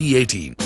2018.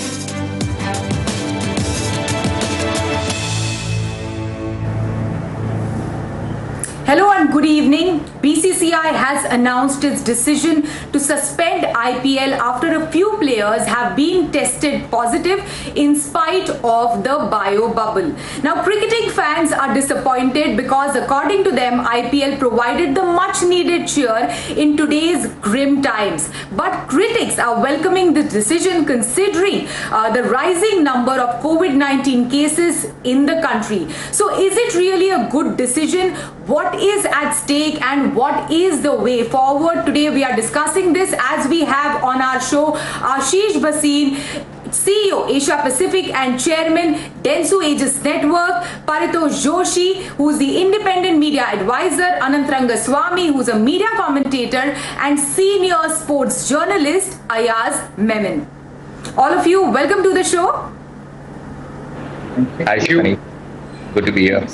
Hello and good evening. BCCI has announced its decision to suspend IPL after a few players have been tested positive in spite of the bio bubble. Now, cricketing fans are disappointed because according to them, IPL provided the much needed cheer in today's grim times. But critics are welcoming this decision considering the rising number of COVID-19 cases in the country. So is it really a good decision? What is at stake and what is the way forward? Today we are discussing this as we have on our show Ashish Bhasin, CEO Asia Pacific and Chairman Dentsu Aegis Network, Paritosh Joshi, who is the independent media advisor, Anant Rangaswamy, who is a media commentator, and senior sports journalist Ayaz Memon. All of you, welcome to the show. Hi, Shivani. Good to be here.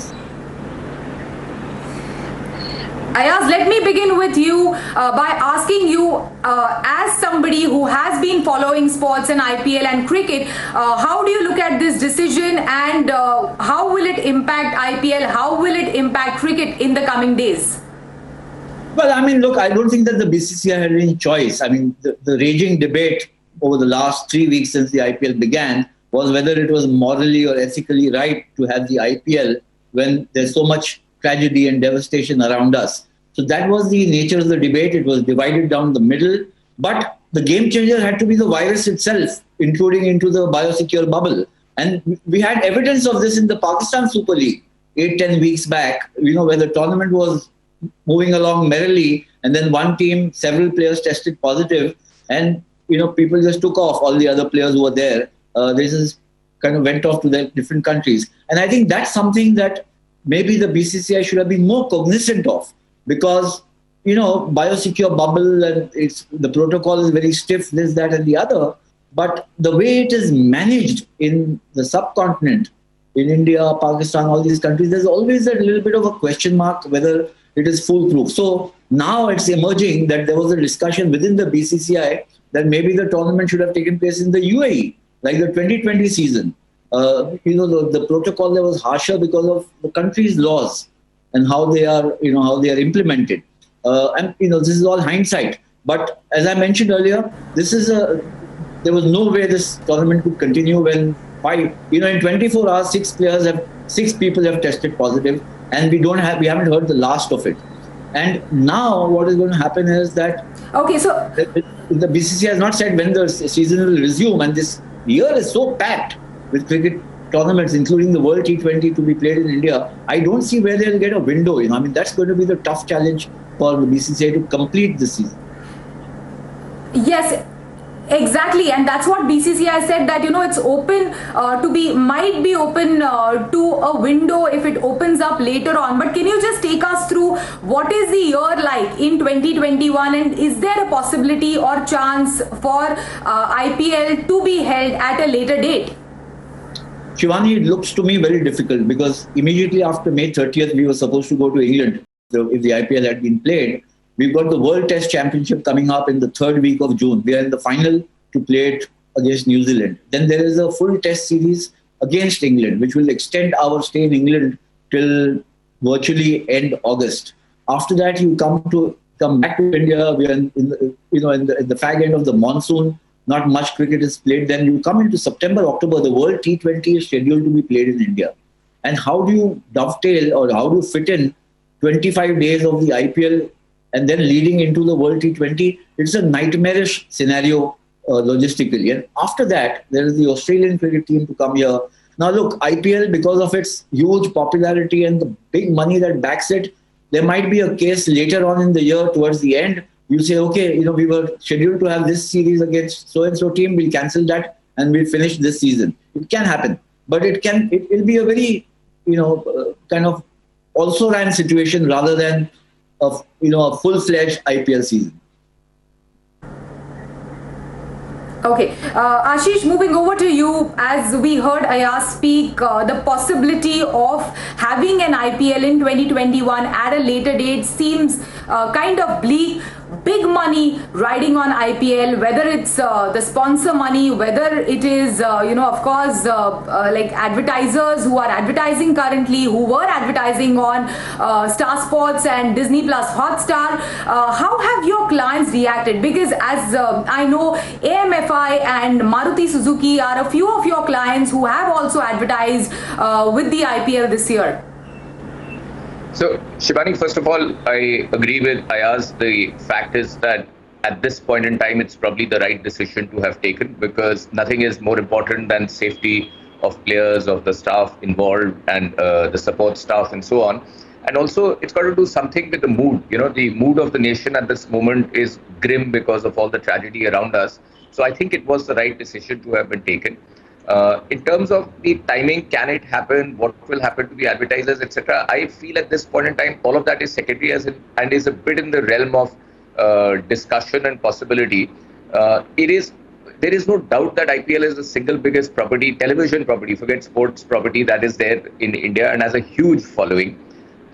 Ayaz, let me begin with you by asking you, as somebody who has been following sports and IPL and cricket, how do you look at this decision and how will it impact IPL? How will it impact cricket in the coming days? Well, I mean, look, I don't think that the BCCI had any choice. I mean, the raging debate over the last 3 weeks since the IPL began was whether it was morally or ethically right to have the IPL when there's so much tragedy and devastation around us. So that was the nature of the debate. It was divided down the middle. But the game changer had to be the virus itself, including into the biosecure bubble. And we had evidence of this in the Pakistan Super League 8-10 weeks back, where the tournament was moving along merrily. And then one team, several players tested positive. And, people just took off, all the other players who were there. They just kind of went off to their different countries. And I think that's something that maybe the BCCI should have been more cognizant of, because, biosecure bubble and the protocol is very stiff, this, that, and the other. But the way it is managed in the subcontinent, in India, Pakistan, all these countries, there's always a little bit of a question mark whether it is foolproof. So now it's emerging that there was a discussion within the BCCI that maybe the tournament should have taken place in the UAE, like the 2020 season. The protocol there was harsher because of the country's laws and how they are implemented. This is all hindsight. But as I mentioned earlier, there was no way this tournament could continue when in 24 hours, six people have tested positive, and we haven't heard the last of it. And now what is going to happen is that the BCCI has not said when the season will resume, and this year is so packed with cricket tournaments, including the World T20 to be played in India. I don't see where they'll get a window. That's going to be the tough challenge for the BCCI to complete this season. Yes, exactly, and that's what BCCI said, that it's open might be open to a window if it opens up later on. But can you just take us through what is the year like in 2021, and is there a possibility or chance for IPL to be held at a later date? Shivani, it looks to me very difficult because immediately after May 30th, we were supposed to go to England if the IPL had been played. We've got the World Test Championship coming up in the third week of June. We are in the final to play it against New Zealand. Then there is a full test series against England, which will extend our stay in England till virtually end August. After that, you come back to India. We are in the fag end of the monsoon. Not much cricket is played. Then you come into September, October, the World T20 is scheduled to be played in India. And how do you dovetail or how do you fit in 25 days of the IPL and then leading into the World T20? It's a nightmarish scenario logistically. And after that, there is the Australian cricket team to come here. Now look, IPL, because of its huge popularity and the big money that backs it, there might be a case later on in the year towards the end. You say, okay, we were scheduled to have this series against so-and-so team, we'll cancel that and we'll finish this season. It can happen, but it will be a very, kind of also ran situation rather than a full-fledged IPL season. Okay, Ashish, moving over to you, as we heard Ayaz speak, the possibility of having an IPL in 2021 at a later date seems kind of bleak. Big money riding on IPL, whether it's the sponsor money, whether it is, of course, like advertisers who are advertising currently, who were advertising on Star Sports and Disney Plus Hotstar. How have your clients reacted? Because as I know, AMFI and Maruti Suzuki are a few of your clients who have also advertised with the IPL this year. So, Shivani, first of all, I agree with Ayaz. The fact is that at this point in time, it's probably the right decision to have taken, because nothing is more important than safety of players, of the staff involved, and the support staff and so on. And also, it's got to do something with the mood. The mood of the nation at this moment is grim because of all the tragedy around us. So I think it was the right decision to have been taken. In terms of the timing, can it happen? What will happen to the advertisers, etc.? I feel at this point in time, all of that is secondary and is a bit in the realm of discussion and possibility. There is no doubt that IPL is the single biggest property, television property, forget sports property, that is there in India and has a huge following.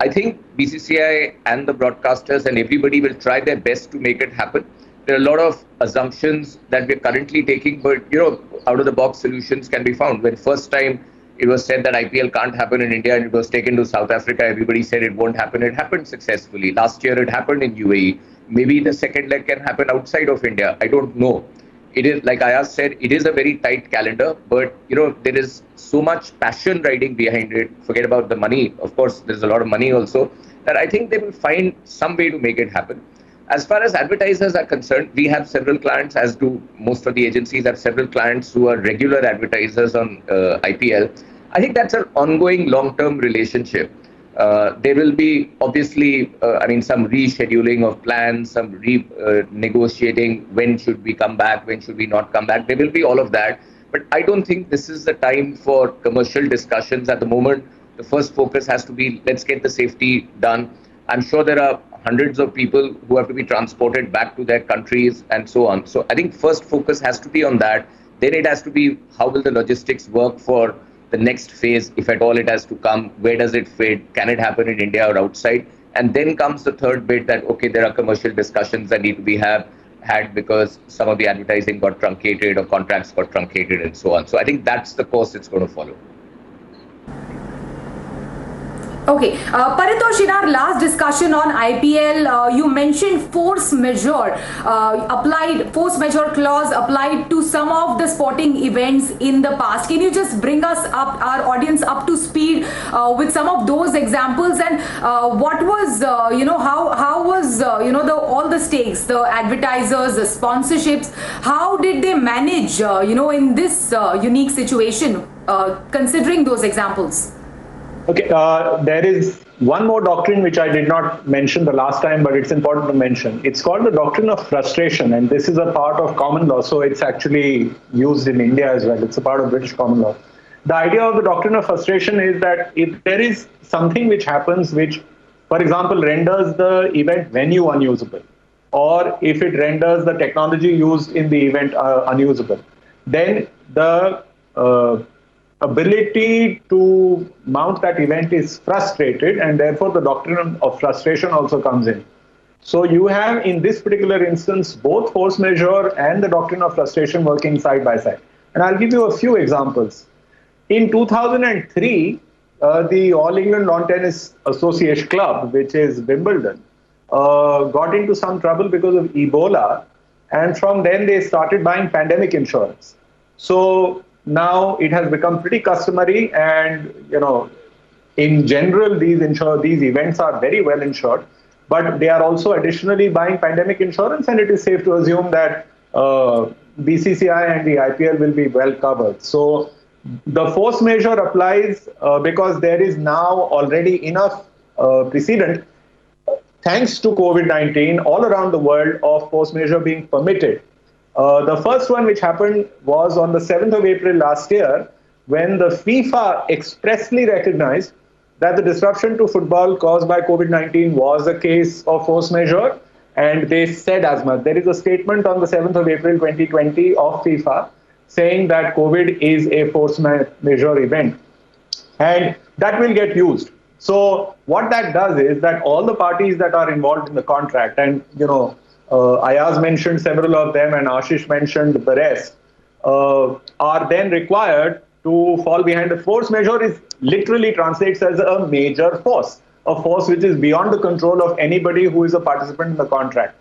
I think BCCI and the broadcasters and everybody will try their best to make it happen. There are a lot of assumptions that we're currently taking, but out of the box solutions can be found. When first time it was said that IPL can't happen in India and it was taken to South Africa, everybody said it won't happen. It happened successfully. Last year it happened in UAE. Maybe the second leg can happen outside of India. I don't know. It is, like Ayaz said, it is a very tight calendar, but there is so much passion riding behind it. Forget about the money. Of course, there's a lot of money also, that I think they will find some way to make it happen. As far as advertisers are concerned, we have several clients, as do most of the agencies, have several clients who are regular advertisers on IPL. I think that's an ongoing long-term relationship. There will be obviously, some rescheduling of plans, some negotiating, when should we come back, when should we not come back. There will be all of that. But I don't think this is the time for commercial discussions at the moment. The first focus has to be, let's get the safety done. I'm sure there are hundreds of people who have to be transported back to their countries and so on. So I think first focus has to be on that. Then it has to be, how will the logistics work for the next phase, if at all it has to come? Where does it fit? Can it happen in India or outside? And then comes the third bit that, okay, there are commercial discussions that need to be had because some of the advertising got truncated or contracts got truncated and so on. So I think that's the course it's going to follow. Okay, Paritosh, in our last discussion on IPL, you mentioned force majeure clause applied to some of the sporting events in the past. Can you just bring us up, our audience, up to speed with some of those examples, and what was, how was, all the stakes, the advertisers, the sponsorships, how did they manage, in this unique situation, considering those examples? Okay, there is one more doctrine which I did not mention the last time, but it's important to mention. It's called the doctrine of frustration, and this is a part of common law, so it's actually used in India as well. It's a part of British common law. The idea of the doctrine of frustration is that if there is something which happens which, for example, renders the event venue unusable, or if it renders the technology used in the event unusable, then the ability to mount that event is frustrated, and therefore the doctrine of frustration also comes in. So you have, in this particular instance, both force majeure and the doctrine of frustration working side by side. And I'll give you a few examples. In 2003, the All England Lawn Tennis Association Club, which is Wimbledon, got into some trouble because of Ebola, and from then they started buying pandemic insurance. So now it has become pretty customary, and in general these events are very well insured, but they are also additionally buying pandemic insurance, and it is safe to assume that BCCI and the IPL will be well covered. So the force majeure applies because there is now already enough precedent, thanks to COVID-19, all around the world, of force majeure being permitted. The first one which happened was on the 7th of April last year, when the FIFA expressly recognized that the disruption to football caused by COVID-19 was a case of force majeure, and they said as much. There is a statement on the 7th of April 2020 of FIFA saying that COVID is a force majeure event, and that will get used. So what that does is that all the parties that are involved in the contract, and Ayaz mentioned several of them, and Ashish mentioned the rest, are then required to fall behind. The force majeure is literally translates as a major force, a force which is beyond the control of anybody who is a participant in the contract.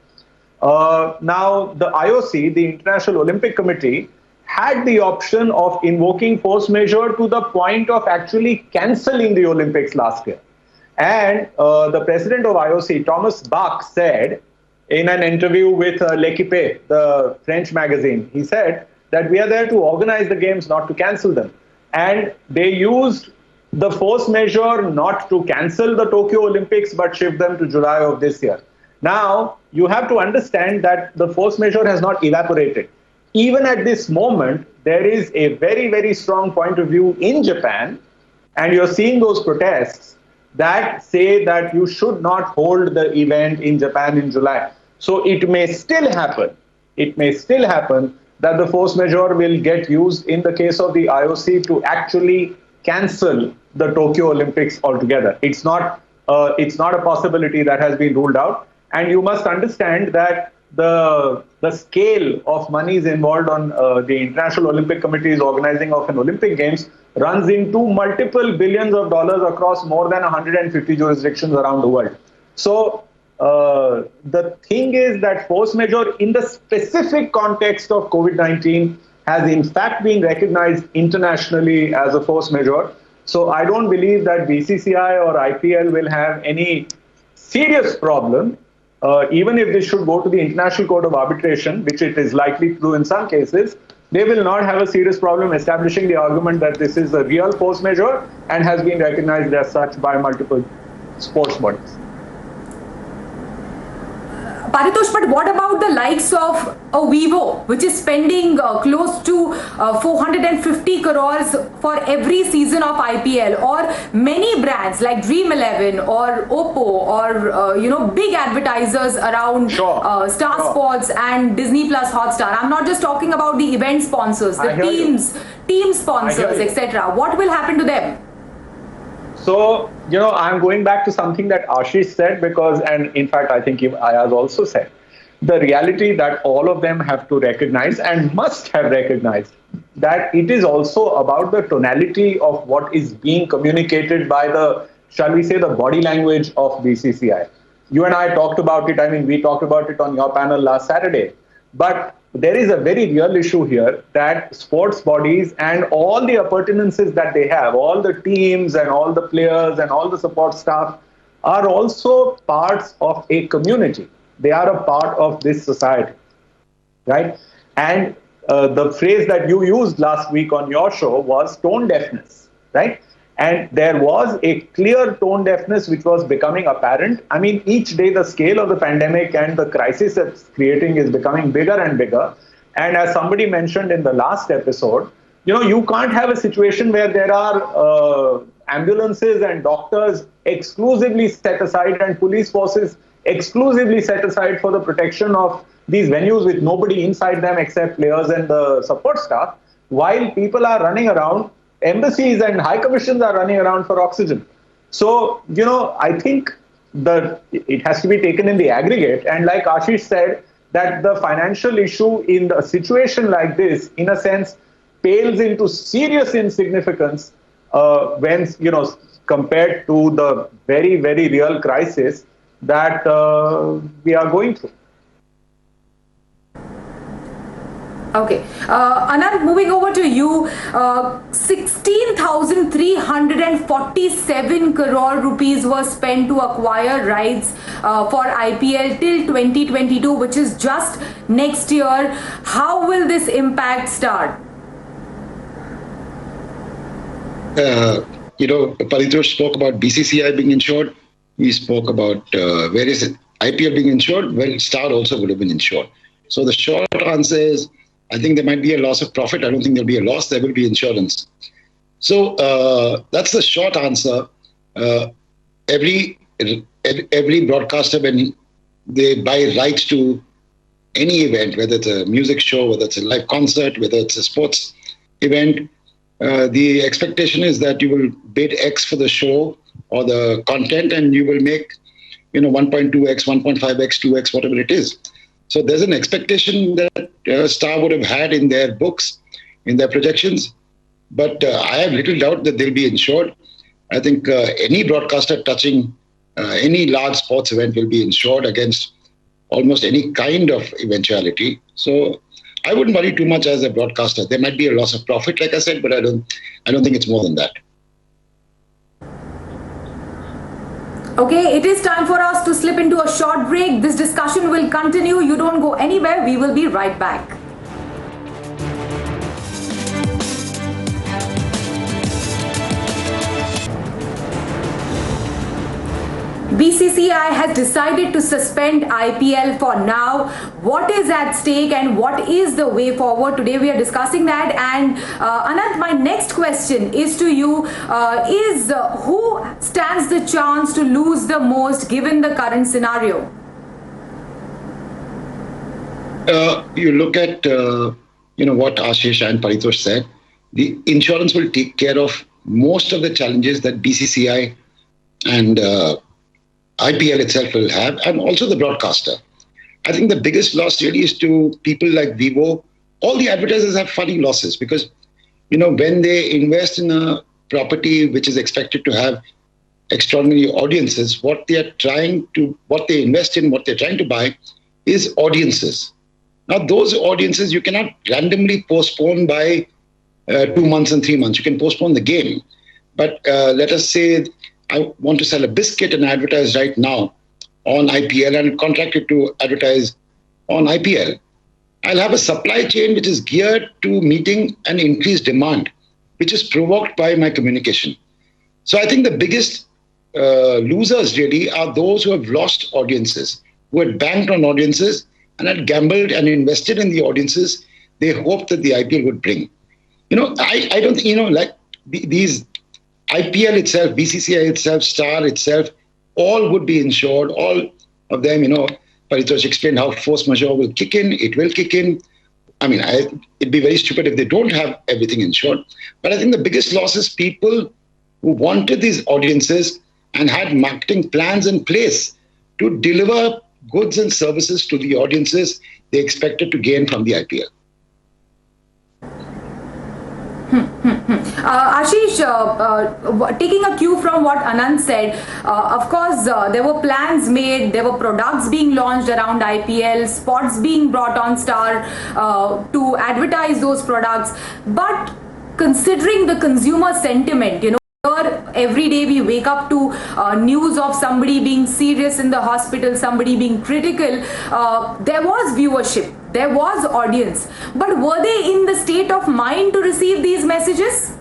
Now, the IOC, the International Olympic Committee, had the option of invoking force majeure to the point of actually cancelling the Olympics last year. And the president of IOC, Thomas Bach, said in an interview with L'Equipe, the French magazine, he said that we are there to organize the games, not to cancel them. And they used the force majeure not to cancel the Tokyo Olympics, but shift them to July of this year. Now, you have to understand that the force majeure has not evaporated. Even at this moment, there is a very, very strong point of view in Japan, and you're seeing those protests that say that you should not hold the event in Japan in July. So it may still happen. It may still happen that the force majeure will get used in the case of the IOC to actually cancel the Tokyo Olympics altogether. It's not a possibility that has been ruled out. And you must understand that the scale of monies involved on the International Olympic Committee's organizing of an Olympic Games runs into multiple billions of dollars across more than 150 jurisdictions around the world. So the thing is that force majeure in the specific context of COVID-19 has in fact been recognized internationally as a force majeure. So I don't believe that BCCI or IPL will have any serious problem. Even if this should go to the International Court of Arbitration, which it is likely to do in some cases, they will not have a serious problem establishing the argument that this is a real force majeure and has been recognized as such by multiple sports bodies. Paritosh, but what about the likes of Vivo, which is spending close to 450 crores for every season of IPL, or many brands like Dream 11 or Oppo, or big advertisers around Star Sports and Disney Plus Hotstar. I'm not just talking about the event sponsors, the team sponsors, etc. What will happen to them? So, I'm going back to something that Ashish said and in fact, I think Ayaz also said, the reality that all of them have to recognize and must have recognized that it is also about the tonality of what is being communicated by shall we say, the body language of BCCI. You and I talked about it. I mean, we talked about it on your panel last Saturday. But there is a very real issue here that sports bodies and all the appurtenances that they have, all the teams and all the players and all the support staff are also parts of a community. They are a part of this society, right? And the phrase that you used last week on your show was tone deafness, right? And there was a clear tone deafness which was becoming apparent. I mean, each day the scale of the pandemic and the crisis it's creating is becoming bigger and bigger. And as somebody mentioned in the last episode, you can't have a situation where there are ambulances and doctors exclusively set aside and police forces exclusively set aside for the protection of these venues with nobody inside them except players and the support staff, while people are running around. Embassies and high commissions are running around for oxygen. So, I think that it has to be taken in the aggregate. And like Ashish said, that the financial issue in a situation like this, in a sense, pales into serious insignificance when, compared to the very, very real crisis that we are going through. Okay. Anand, moving over to you, 16,347 crore rupees was spent to acquire rights for IPL till 2022, which is just next year. How will this impact Star? Paritosh spoke about BCCI being insured. We spoke about various IPL being insured. Well, Star also would have been insured. So the short answer is, I think there might be a loss of profit. I don't think there'll be a loss. There will be insurance. So that's the short answer. Every broadcaster, when they buy rights to any event, whether it's a music show, whether it's a live concert, whether it's a sports event, the expectation is that you will bid X for the show or the content, and you will make 1.2x, 1.5x, 2x, whatever it is. So there's an expectation that Star would have had in their books, in their projections. But I have little doubt that they'll be insured. I think any broadcaster touching any large sports event will be insured against almost any kind of eventuality. So I wouldn't worry too much as a broadcaster. There might be a loss of profit, like I said, but I don't think it's more than that. Okay, it is time for us to slip into a short break. This discussion will continue. You don't go anywhere. We will be right back. BCCI has decided to suspend IPL for now. What is at stake and what is the way forward? Today we are discussing that. And Anant, my next question is to you. Who stands the chance to lose the most given the current scenario? You look at what Ashish and Paritosh said. The insurance will take care of most of the challenges that BCCI and IPL itself will have, and also the broadcaster. I think the biggest loss really is to people like Vivo. All the advertisers have funny losses because, when they invest in a property which is expected to have extraordinary audiences, what they invest in, what they're trying to buy is audiences. Now, those audiences you cannot randomly postpone by 2 months and 3 months. You can postpone the game. But let us say I want to sell a biscuit and advertise right now on IPL and contract it to advertise on IPL. I'll have a supply chain which is geared to meeting an increased demand, which is provoked by my communication. So I think the biggest losers really are those who have lost audiences, who had banked on audiences and had gambled and invested in the audiences they hoped that the IPL would bring. I don't, like these IPL itself, BCCI itself, Star itself, all would be insured. All of them, Paritosh explained how force majeure will kick in. It will kick in. I mean, it'd be very stupid if they don't have everything insured. But I think the biggest loss is people who wanted these audiences and had marketing plans in place to deliver goods and services to the audiences they expected to gain from the IPL. Ashish, taking a cue from what Anand said, of course, there were plans made, there were products being launched around IPL, spots being brought on Star to advertise those products. But considering the consumer sentiment, every day we wake up to news of somebody being serious in the hospital, somebody being critical. There was viewership, there was audience, but were they in the state of mind to receive these messages?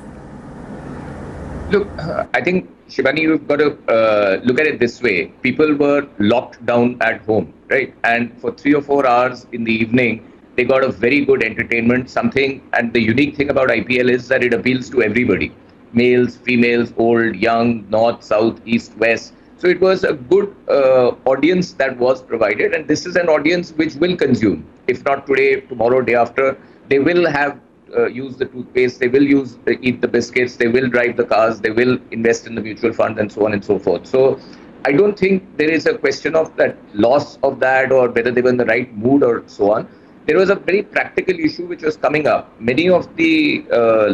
Look, I think, Shibani, you've got to look at it this way. People were locked down at home, right? And for 3 or 4 hours in the evening, they got a very good entertainment, and the unique thing about IPL is that it appeals to everybody. Males, females, old, young, north, south, east, west. So it was a good audience that was provided, and this is an audience which will consume. If not today, tomorrow, day after, they will have use the toothpaste, they will eat the biscuits, they will drive the cars, they will invest in the mutual fund, and so on and so forth. So I don't think there is a question of that loss of that or whether they were in the right mood or so on. There was a very practical issue which was coming up. Many of the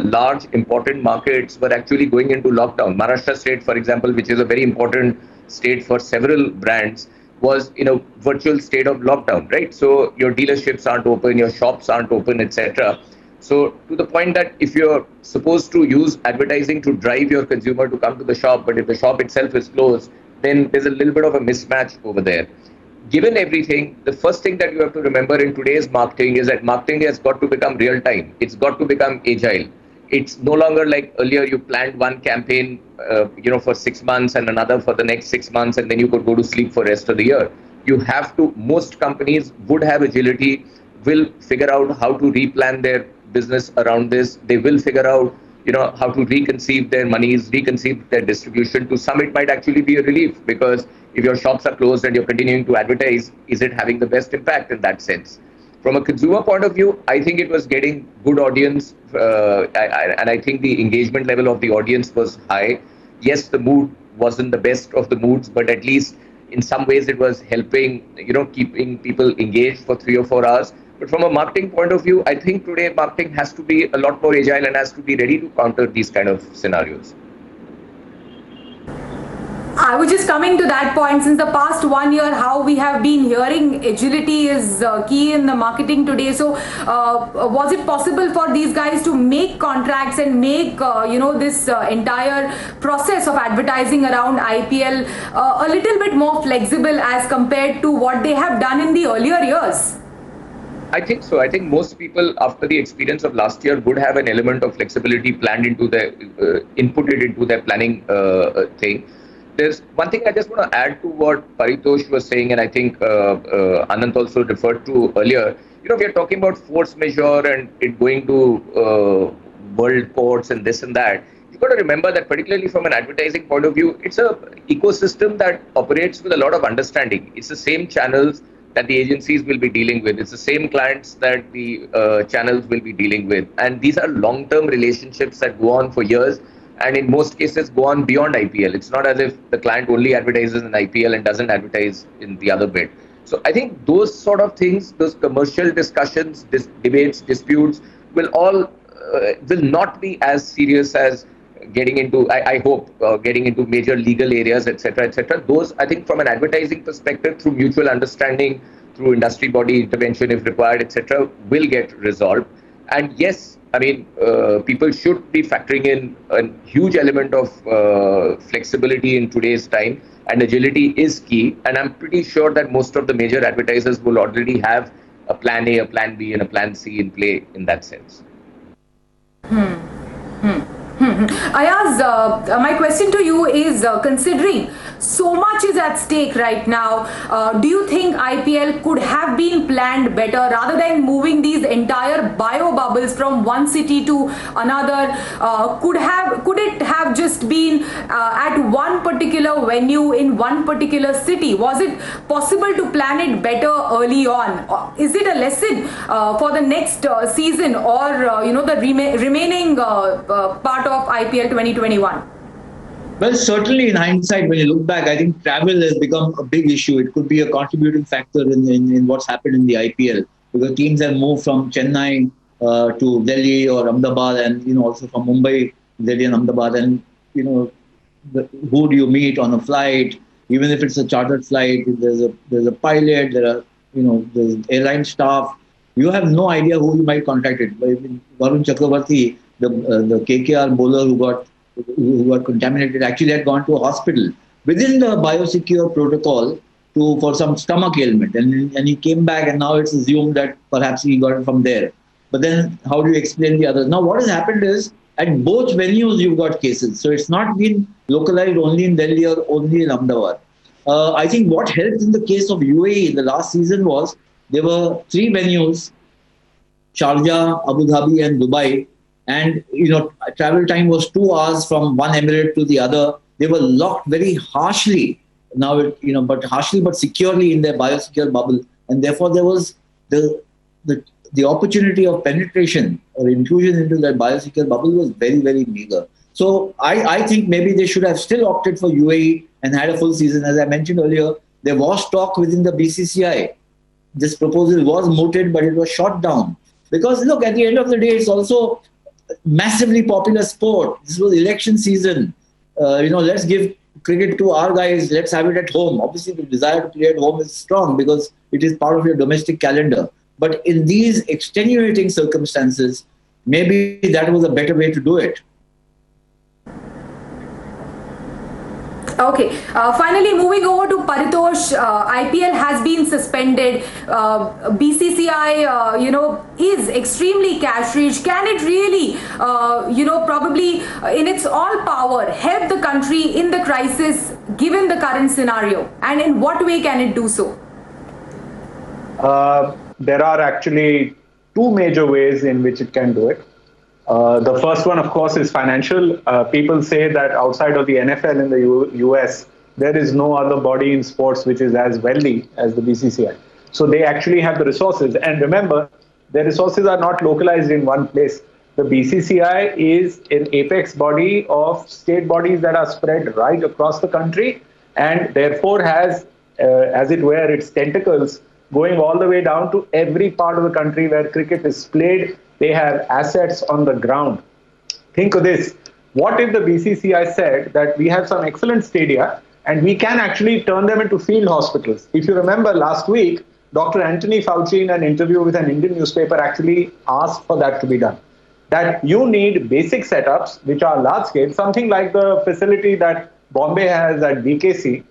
large important markets were actually going into lockdown. Maharashtra state, for example, which is a very important state for several brands, was in a virtual state of lockdown, right? So your dealerships aren't open, your shops aren't open, etc. So to the point that if you're supposed to use advertising to drive your consumer to come to the shop, but if the shop itself is closed, then there's a little bit of a mismatch over there. Given everything, the first thing that you have to remember in today's marketing is that marketing has got to become real time. It's got to become agile. It's no longer like earlier you planned one campaign, for 6 months and another for the next 6 months, and then you could go to sleep for the rest of the year. You have to, most companies would have agility, will figure out how to replan their business around this. They will figure out, how to reconceive their monies, reconceive their distribution. To some, it might actually be a relief, because if your shops are closed and you're continuing to advertise, is it having the best impact in that sense? From a consumer point of view, I think it was getting good audience, and I think the engagement level of the audience was high. Yes, the mood wasn't the best of the moods, but at least in some ways it was helping, keeping people engaged for 3 or 4 hours. But from a marketing point of view, I think today marketing has to be a lot more agile and has to be ready to counter these kind of scenarios. I was just coming to that point. Since the past 1 year, how we have been hearing agility is key in the marketing today. So was it possible for these guys to make contracts and make this entire process of advertising around IPL a little bit more flexible as compared to what they have done in the earlier years? I think so. I think most people, after the experience of last year, would have an element of flexibility planned into their inputted into their planning thing. There's one thing I just want to add to what Paritosh was saying, and I think Anant also referred to earlier. We are talking about force majeure and it going to world courts and this and that. You've got to remember that, particularly from an advertising point of view, it's a ecosystem that operates with a lot of understanding. It's the same channels that the agencies will be dealing with. It's the same clients that the channels will be dealing with. And these are long-term relationships that go on for years, and in most cases go on beyond IPL. It's not as if the client only advertises in IPL and doesn't advertise in the other bit. So I think those sort of things, those commercial discussions, debates, disputes will all will not be as serious as getting into, I hope, getting into major legal areas, etc., etc. Those, I think, from an advertising perspective, through mutual understanding, through industry body intervention if required, etc., will get resolved. And yes, I mean, people should be factoring in a huge element of flexibility in today's time, and agility is key. And I'm pretty sure that most of the major advertisers will already have a plan A, a plan B, and a plan C in play in that sense. Ayaz, my question to you is, considering so much is at stake right now, do you think IPL could have been planned better rather than moving these entire bio bubbles from one city to another? Could it have just been at one particular venue in one particular city? Was it possible to plan it better early on? Is it a lesson for the next season, or the remaining part of IPL 2021? Well, certainly in hindsight, when you look back, I think travel has become a big issue. It could be a contributing factor in what's happened in the IPL, because teams have moved from Chennai to Delhi or Ahmedabad, and also from Mumbai, Delhi and Ahmedabad, and who do you meet on a flight? Even if it's a chartered flight, there's a pilot, there's airline staff. You have no idea who you might contact it. Varun Chakravarti, the KKR bowler who got contaminated, actually had gone to a hospital within the biosecure protocol for some stomach ailment, and he came back, and now it's assumed that perhaps he got it from there. But then how do you explain the others? Now what has happened is, at both venues you've got cases, so it's not been localized only in Delhi or only in Ahmedabad. I think what helped in the case of UAE in the last season was there were 3 venues: Sharjah, Abu Dhabi and Dubai. And, travel time was 2 hours from one emirate to the other. They were locked very harshly but securely in their biosecure bubble. And therefore there was the opportunity of penetration or inclusion into that biosecure bubble was very, very meager. So I think maybe they should have still opted for UAE and had a full season. As I mentioned earlier, there was talk within the BCCI. This proposal was mooted, but it was shot down. Because look, at the end of the day, it's also massively popular sport. This was election season. Let's give cricket to our guys. Let's have it at home. Obviously, the desire to play at home is strong because it is part of your domestic calendar. But in these extenuating circumstances, maybe that was a better way to do it. Okay, finally moving over to Paritosh, IPL has been suspended. BCCI, is extremely cash rich. Can it really, probably in its all power, help the country in the crisis given the current scenario? And in what way can it do so? There are actually 2 major ways in which it can do it. The first one, of course, is financial. People say that outside of the NFL in the US, there is no other body in sports which is as wealthy as the BCCI. So they actually have the resources. And remember, their resources are not localized in one place. The BCCI is an apex body of state bodies that are spread right across the country, and therefore has, as it were, its tentacles going all the way down to every part of the country where cricket is played. They have assets on the ground. Think of this. What if the BCCI said that we have some excellent stadia and we can actually turn them into field hospitals? If you remember last week, Dr. Anthony Fauci, in an interview with an Indian newspaper, actually asked for that to be done. That you need basic setups, which are large scale, something like the facility that Bombay has at BKC.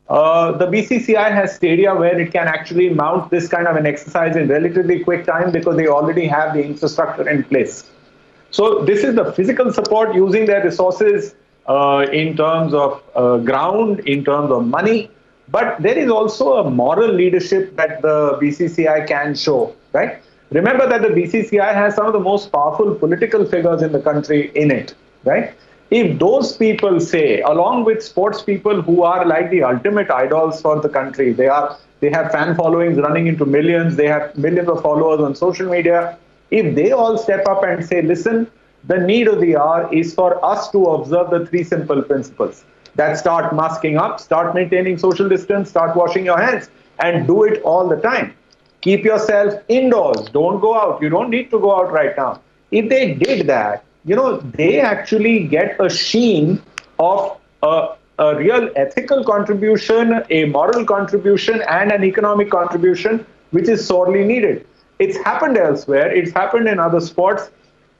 The BCCI has stadia where it can actually mount this kind of an exercise in relatively quick time because they already have the infrastructure in place. So this is the physical support, using their resources in terms of ground, in terms of money. But there is also a moral leadership that the BCCI can show, right? Remember that the BCCI has some of the most powerful political figures in the country in it, right? If those people say, along with sports people who are like the ultimate idols for the country, they have fan followings running into millions, they have millions of followers on social media. If they all step up and say, listen, the need of the hour is for us to observe the three simple principles that start masking up, start maintaining social distance, start washing your hands, and do it all the time. Keep yourself indoors. Don't go out. You don't need to go out right now. If they did that, they actually get a sheen of a real ethical contribution, a moral contribution, and an economic contribution, which is sorely needed. It's happened elsewhere. It's happened in other sports.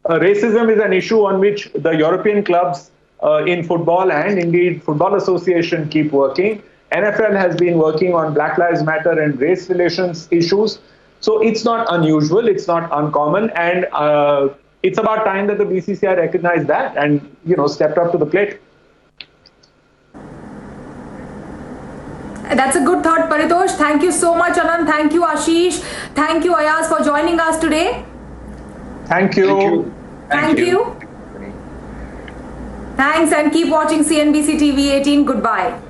Racism is an issue on which the European clubs in football and indeed Football Association keep working. NFL has been working on Black Lives Matter and race relations issues. So it's not unusual, it's not uncommon, and it's about time that the BCCI recognized that and stepped up to the plate. That's a good thought, Paritosh. Thank you so much, Anand. Thank you, Ashish. Thank you, Ayaz, for joining us today. Thank you. Thank you. Thanks, and keep watching CNBC TV 18. Goodbye.